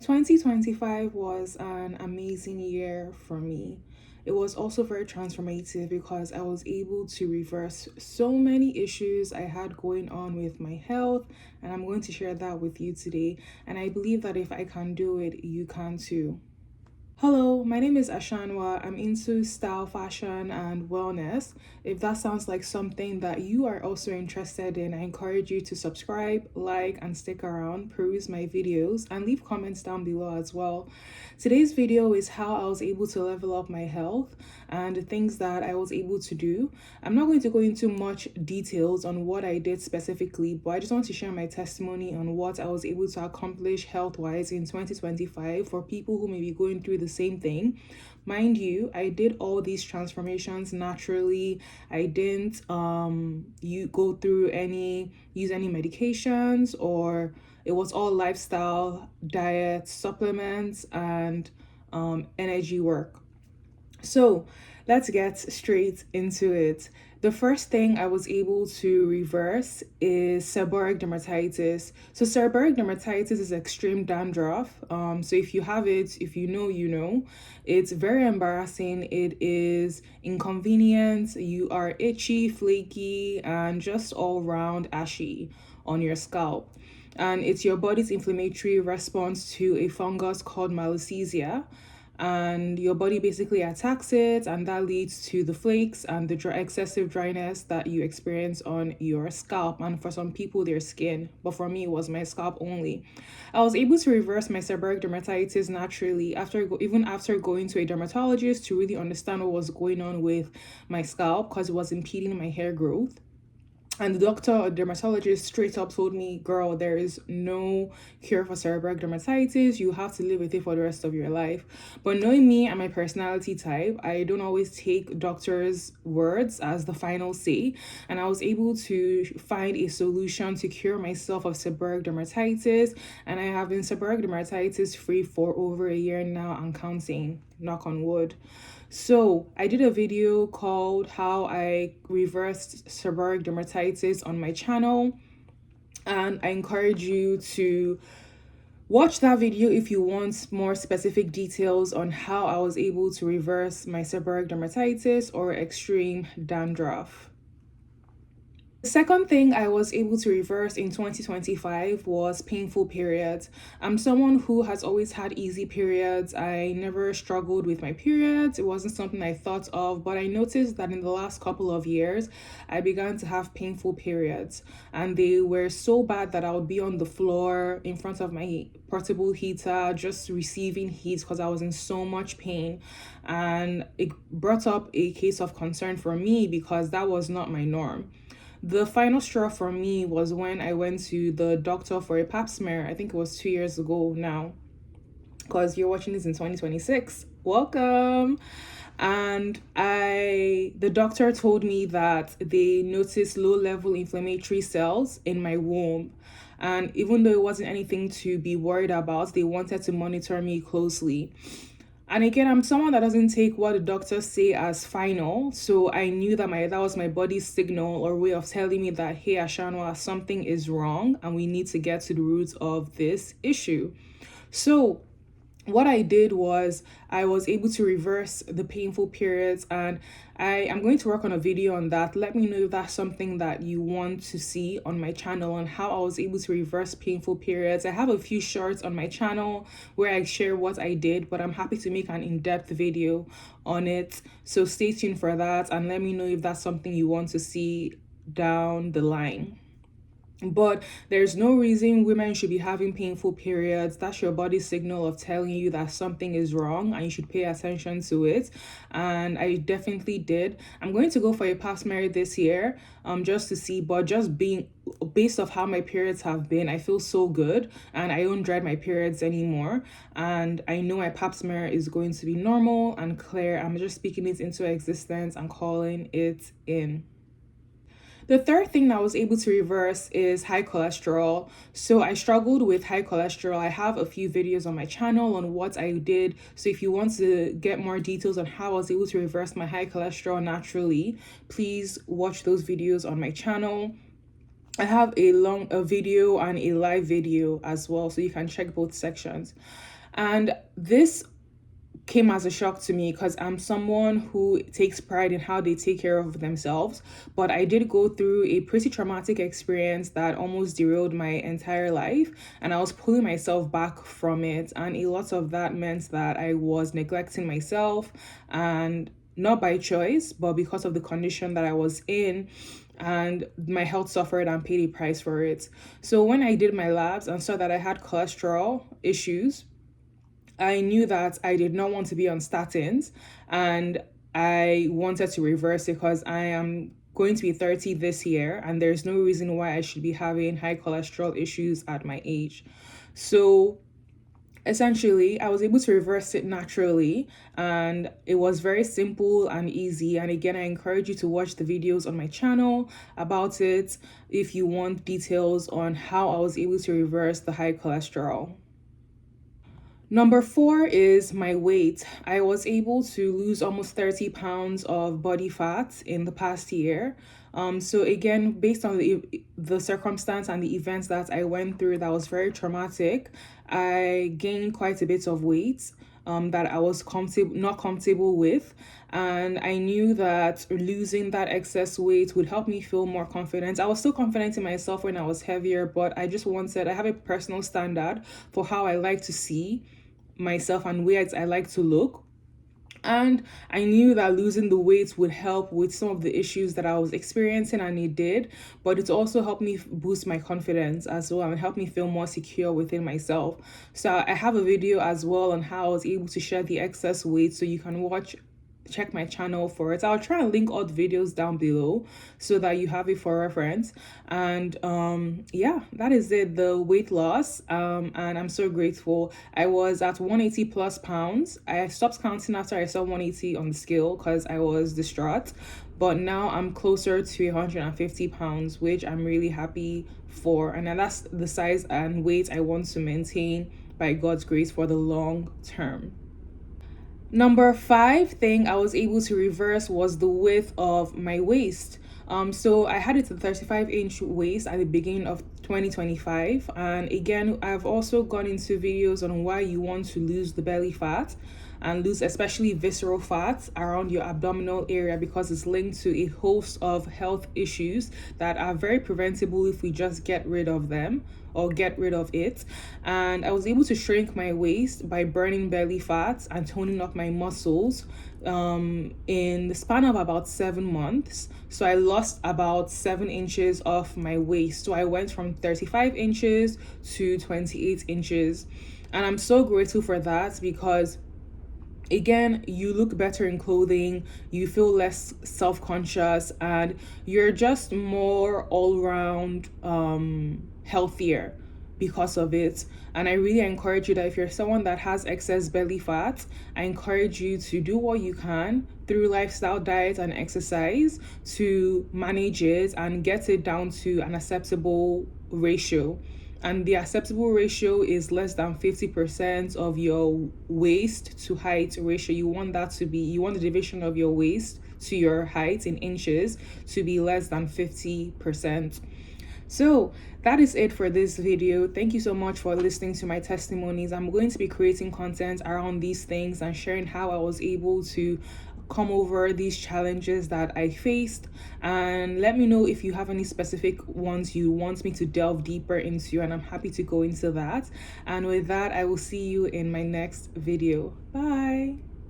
2025 was an amazing year for me. It was also very transformative because I was able to reverse so many issues I had going on with my health, and I'm going to share that with you today. And I believe that if I can do it, you can too. Hello, my name is Ashanwa. I'm into style, fashion, and wellness. If that sounds like something that you are also interested in, I encourage you to subscribe, like, and stick around, peruse my videos, and leave comments down below as well. Today's video is how I was able to level up my health and the things that I was able to do. I'm not going to go into much details on what I did specifically, but I just want to share my testimony on what I was able to accomplish health-wise in 2025 for people who may be going through the same thing. Mind you, I did all these transformations naturally. I didn't you go through any use any medications, or it was all lifestyle, diet, supplements, and energy work. So let's get straight into it. The first thing I was able to reverse is seborrheic dermatitis. So seborrheic dermatitis is extreme dandruff. So if you have it, if you know, you know, it's very embarrassing. It is inconvenient. You are itchy, flaky, and just all round ashy on your scalp. And it's your body's inflammatory response to a fungus called malassezia, and your body basically attacks it, and that leads to the flakes and the excessive dryness that you experience on your scalp, and for some people their skin, but for me it was my scalp only. I was able to reverse my seborrheic dermatitis naturally even after going to a dermatologist to really understand what was going on with my scalp, because it was impeding my hair growth. And the doctor or dermatologist straight up told me, girl, there is no cure for seborrheic dermatitis. You have to live with it for the rest of your life. But knowing me and my personality type, I don't always take doctors' words as the final say. And I was able to find a solution to cure myself of seborrheic dermatitis. And I have been seborrheic dermatitis free for over a year now and counting, knock on wood. So I did a video called how I reversed seborrheic dermatitis on my channel, and I encourage you to watch that video if you want more specific details on how I was able to reverse my seborrheic dermatitis or extreme dandruff. The second thing I was able to reverse in 2025 was painful periods. I'm someone who has always had easy periods. I never struggled with my periods. It wasn't something I thought of, but I noticed that in the last couple of years, I began to have painful periods, and they were so bad that I would be on the floor in front of my portable heater just receiving heat because I was in so much pain. And it brought up a case of concern for me because that was not my norm. The final straw for me was when I went to the doctor for a pap smear. I think it was 2 years ago now, because you're watching this in 2026. Welcome. And the doctor told me that they noticed low-level inflammatory cells in my womb. And even though it wasn't anything to be worried about, they wanted to monitor me closely. And again, I'm someone that doesn't take what the doctors say as final. So I knew that that was my body's signal or way of telling me that, hey, Ashanwa, something is wrong and we need to get to the roots of this issue. So what I did was I was able to reverse the painful periods, and I am going to work on a video on that. Let me know if that's something that you want to see on my channel on how I was able to reverse painful periods. I have a few shorts on my channel where I share what I did, but I'm happy to make an in-depth video on it. So stay tuned for that and let me know if that's something you want to see down the line. But there's no reason women should be having painful periods. That's your body's signal of telling you that something is wrong and you should pay attention to it. And I definitely did. I'm going to go for a pap smear this year, just to see, but just being based off how my periods have been, I feel so good and I don't dread my periods anymore. And I know my pap smear is going to be normal and clear. I'm just speaking it into existence and calling it in. The third thing that I was able to reverse is high cholesterol. So I struggled with high cholesterol. I have a few videos on my channel on what I did. So if you want to get more details on how I was able to reverse my high cholesterol naturally, please watch those videos on my channel. I have a video and a live video as well, so you can check both sections. And this came as a shock to me because I'm someone who takes pride in how they take care of themselves. But I did go through a pretty traumatic experience that almost derailed my entire life, and I was pulling myself back from it. And a lot of that meant that I was neglecting myself, and not by choice, but because of the condition that I was in. And my health suffered and paid a price for it. So when I did my labs and saw that I had cholesterol issues, I knew that I did not want to be on statins, and I wanted to reverse it because I am going to be 30 this year and there's no reason why I should be having high cholesterol issues at my age. So essentially, I was able to reverse it naturally, and it was very simple and easy. And again, I encourage you to watch the videos on my channel about it if you want details on how I was able to reverse the high cholesterol. Number four is my weight. I was able to lose almost 30 pounds of body fat in the past year. So again, based on the circumstance and the events that I went through that was very traumatic, I gained quite a bit of weight that I was not comfortable with. And I knew that losing that excess weight would help me feel more confident. I was still confident in myself when I was heavier, but I have a personal standard for how I like to see myself and ways I like to look. And I knew that losing the weight would help with some of the issues that I was experiencing, and it did. But it also helped me boost my confidence as well and help me feel more secure within myself. So I have a video as well on how I was able to shed the excess weight, so you can check my channel for it. I'll try and link all the videos down below so that you have it for reference. And yeah, that is it, the weight loss. And I'm so grateful. I was at 180 plus pounds. I stopped counting after I saw 180 on the scale because I was distraught, but now I'm closer to 150 pounds, which I'm really happy for. And that's the size and weight I want to maintain by God's grace for the long term. Number five thing I was able to reverse was the width of my waist. So I had it a 35-inch waist at the beginning of 2025. And again, I've also gone into videos on why you want to lose the belly fat and lose especially visceral fat around your abdominal area, because it's linked to a host of health issues that are very preventable if we just get rid of them or get rid of it. And I was able to shrink my waist by burning belly fat and toning up my muscles in the span of about 7 months. So I lost about 7 inches off my waist. So I went from 35 inches to 28 inches. And I'm so grateful for that because again, you look better in clothing, you feel less self-conscious, and you're just more all-round healthier because of it. And I really encourage you that if you're someone that has excess belly fat, I encourage you to do what you can through lifestyle, diet, and exercise to manage it and get it down to an acceptable ratio. And the acceptable ratio is less than 50% of your waist to height ratio. You want the division of your waist to your height in inches to be less than 50%. So that is it for this video. Thank you so much for listening to my testimonies. I'm going to be creating content around these things and sharing how I was able to come over these challenges that I faced. And let me know if you have any specific ones you want me to delve deeper into, and I'm happy to go into that. And with that, I will see you in my next video. Bye.